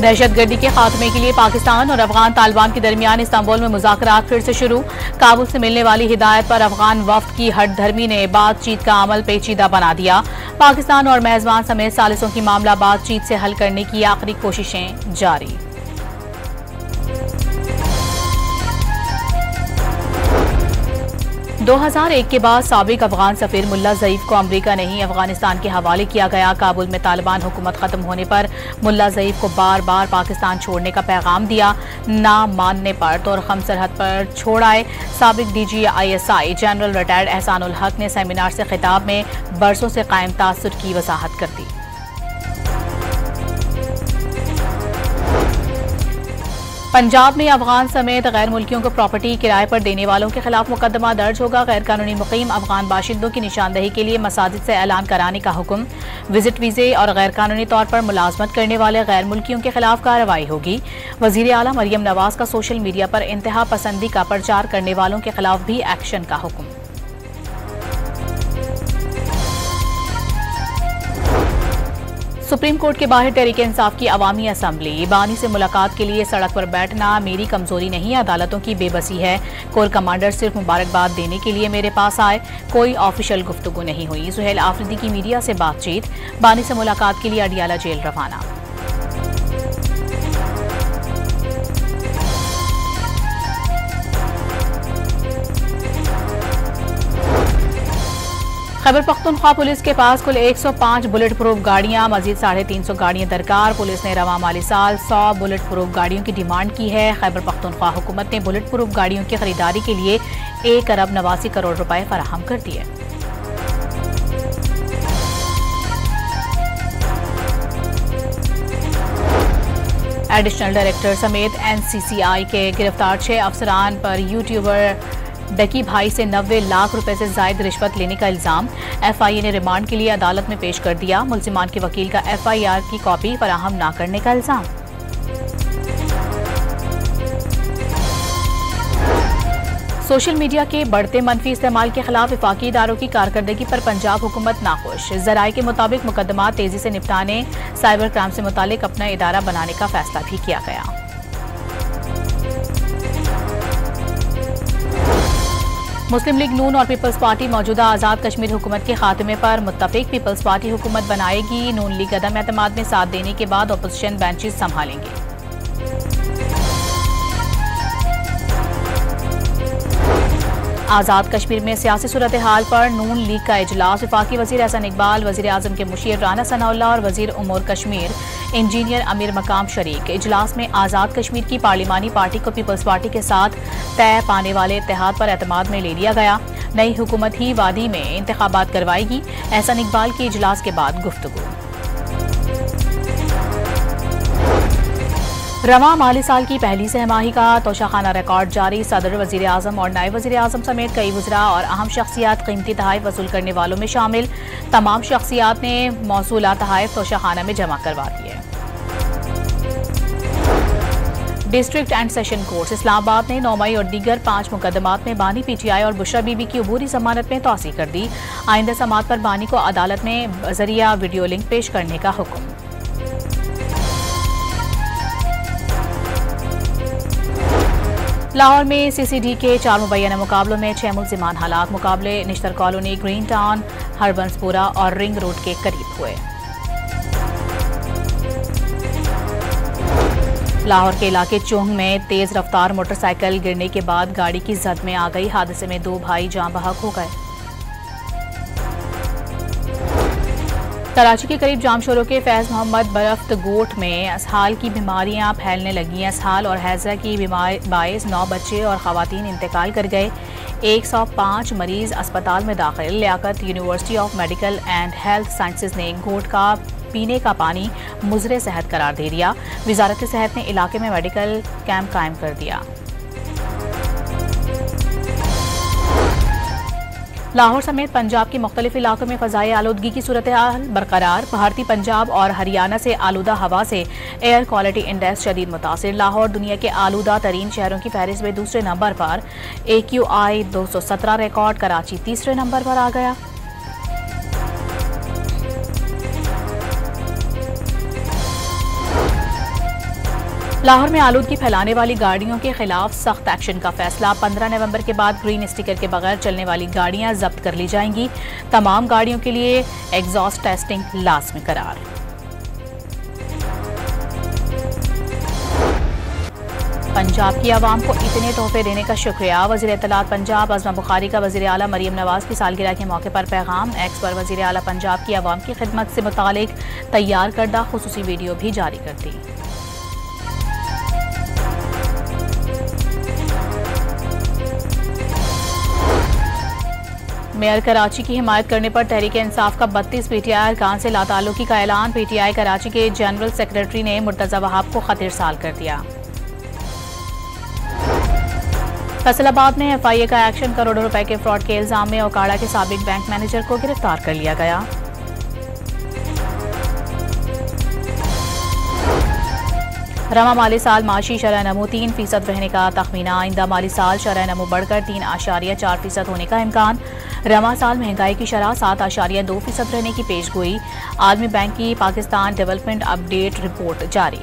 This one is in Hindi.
दहशतगर्दी के खात्मे के लिए पाकिस्तान और अफगान तालिबान के दरमियान इस्तांबुल में मुज़ाकरात फिर से शुरू। काबुल से मिलने वाली हिदायत पर अफगान वफ्द की हट धर्मी ने बातचीत का अमल पेचीदा बना दिया। पाकिस्तान और मेजबान समेत सालिसों की मामला बातचीत से हल करने की आखिरी कोशिशें जारी। दो 2001 के बाद साबिक अफगान सफीर मुल्ला ज़ईफ को अमरीका नहीं अफगानिस्तान के हवाले किया गया। काबुल में तालिबान हुकूमत खत्म होने पर मुल्ला ज़ईफ को बार बार पाकिस्तान छोड़ने का पैगाम दिया। ना मानने पर तोरखम सरहद पर छोड़ आए। साबिक DGISI जनरल रिटायर्ड एहसानुल हक ने सेमिनार से खिताब में बरसों से कायम तासुर की वजाहत कर दी। पंजाब में अफगान समेत गैर मुल्कियों को प्रॉपर्टी किराए पर देने वालों के खिलाफ मुकदमा दर्ज होगा। गैर कानूनी मुकीम अफगान बाशिंदों की निशानदही के लिए मसाजिद से ऐलान कराने का हुक्म। विजिट वीजे और गैर कानूनी तौर पर मुलाजमत करने वाले गैर मुल्कियों के खिलाफ कार्रवाई होगी। वजीर आला मरियम नवाज का सोशल मीडिया पर इंतहा पसंदी का प्रचार करने वालों के खिलाफ भी एक्शन का हुक्म। सुप्रीम कोर्ट के बाहर तहरीक इंसाफ की अवामी असम्बली। बानी से मुलाकात के लिए सड़क पर बैठना मेरी कमजोरी नहीं, अदालतों की बेबसी है। कोर कमांडर सिर्फ मुबारकबाद देने के लिए मेरे पास आए, कोई ऑफिशियल गुफ्तगू नहीं हुई। सुहेल आफरीदी की मीडिया से बातचीत। बानी से मुलाकात के लिए अडियाला जेल रवाना। खैबर पख्तूनख्वा पुलिस के पास कुल 105 बुलेट प्रूफ गाड़ियां, मजीद 350 गाड़ियां दरकार। पुलिस ने रवा माली साल 100 बुलेट प्रूफ गाड़ियों की डिमांड की है। खैबर पख्तूनख्वा हुकूमत ने बुलेट प्रूफ गाड़ियों की खरीदारी के लिए 1 अरब 89 करोड़ रुपए फराहम कर दिए। एडिशनल डायरेक्टर समेत NCCI के गिरफ्तार 6 अफसरान पर यूट्यूबर डकी भाई से 90 लाख रुपए से जायद रिश्वत लेने का इल्जाम। FIA ने रिमांड के लिए अदालत में पेश कर दिया। मुल्जिमान के वकील का FIR की कॉपी फराहम न करने का इल्जाम। सोशल मीडिया के बढ़ते मनफी इस्तेमाल के खिलाफ वफाकी इदारों की कारकर्दगी पर पंजाब हुकूमत नाखुश। जराये के मुताबिक मुकदमा तेजी से निपटाने, साइबर क्राइम से मुतालिक अपना इदारा बनाने का फैसला भी किया गया। मुस्लिम लीग नून और पीपल्स पार्टी मौजूदा आज़ाद कश्मीर हुकूमत के खात्मे पर मुत्तफिक। पीपल्स पार्टी हुकूमत बनाएगी। नून लीग अदम एतमाद में साथ देने के बाद अपोजिशन बेंचेस संभालेंगे। आज़ाद कश्मीर में सियासी सूरत हाल पर नून लीग का इजलास। वफाकी वजीर एहसन इकबाल, वजीर आजम के मुशीर राना सनाउल्लाह और वजीर उमूर कश्मीर इंजीनियर अमीर मकाम शरीक। इजलास में आज़ाद कश्मीर की पार्लिमानी पार्टी को पीपल्स पार्टी के साथ तय पाने वाले इत्तेहाद पर एतमाद में ले लिया गया। नई हुकूमत ही वादी में इंतखाबात करवाएगी। एहसन इकबाल के इजलास के बाद गुफ्तगू। रवा माली साल की पहली सहमाही का तोशाखाना रिकॉर्ड जारी। सदर, वजीर आजम और नायब वजीर आजम समेत कई वज़रा और अहम शख्सियात कीमती तोहफे वसूल करने वालों में शामिल। तमाम शख्सियात ने मौसूला तोहफे तोशाखाना में जमा करवा दिए। District and session court Islamabad ने 9 मई और दीगर 5 मुकदमात में बानी PTI और बुशरा बीबी की अबूरी जमानत में तौसी कर दी। आइंदा समात पर बानी को अदालत में जरिया वीडियो लिंक पेश करने का हुक्म। लाहौर में CCD के 4 मुबैना मुकाबलों में 6 मुल्जिमान हलाक। मुकाबले Nishtar colony, green town, Harbanspura और रिंग रोड के करीब हुए। लाहौर के इलाके चोंग में तेज रफ्तार मोटरसाइकिल गिरने के बाद गाड़ी की जद में आ गई। हादसे में 2 भाई जान बहक हो गए। कराची के करीब जामशोरों के फैज मोहम्मद बरफ्त गोट में असहाल की बीमारियां फैलने लगी। असहाल और हैजा की बीमारी बायस 9 बच्चे और खवातीन इंतकाल कर गए। 105 मरीज अस्पताल में दाखिल। Liaquat university of medical and health sciences ने गोट का पीने का पानी मुज़रे सेहत करार दे दिया। वजारत सेहत ने इलाके में मेडिकल कैंप कायम कर दिया। लाहौर समेत पंजाब के मुख्तलिफ इलाकों में फ़ज़ाई आलूदगी की सूरत हाल बरकरार। भारतीय पंजाब और हरियाणा से आलूदा हवा से एयर क्वालिटी इंडेक्स शदीद मुतासिर। लाहौर दुनिया के आलूदा तरीन शहरों की फहरिस्त में दूसरे नंबर पर। AQI 217 record. कराची तीसरे नंबर पर आ गया। लाहौर में आलूदगी फैलाने वाली गाड़ियों के खिलाफ सख्त एक्शन का फैसला। 15 नवंबर के बाद ग्रीन स्टिकर के बगैर चलने वाली गाड़ियां जब्त कर ली जाएंगी। तमाम गाड़ियों के लिए एग्जॉस्ट टेस्टिंग लाजमी करार। पंजाब की आवाम को इतने तोहफे देने का शुक्रिया। वज़ीर इत्तलात पंजाब आज़मा बुखारी का वज़ीर आला मरियम नवाज की सालगिरह के मौके पर पैगाम। एक्स पर वज़ीर आला पंजाब की आवाम की खिदमत से मुतालिक तैयार करदा खुसूसी वीडियो भी जारी कर दी। मेयर कराची की हिमायत करने पर तहरीक इंसाफ का 32 पीटीआई अरकान से लाताल्लुकी का ऐलान। पीटीआई कराची के जनरल सेक्रेटरी ने मुर्तज़ा वहाब को खत इरसाल कर दिया। फैसलाबाद में एफआईए का एक्शन। करोड़ों रुपए के फ्रॉड के इल्जाम में ओकाड़ा के साबिक बैंक मैनेजर को गिरफ्तार कर लिया गया। रमा माली साल माशी शरह नमो 3% रहने का तखमीना। आइंदा माली साल शरह नमो बढ़कर 3.4% होने का इम्कान। रमा साल महंगाई की शरह 7.2% रहने की पेशगोई। आलमी बैंक की पाकिस्तान डेवलपमेंट अपडेट रिपोर्ट जारी।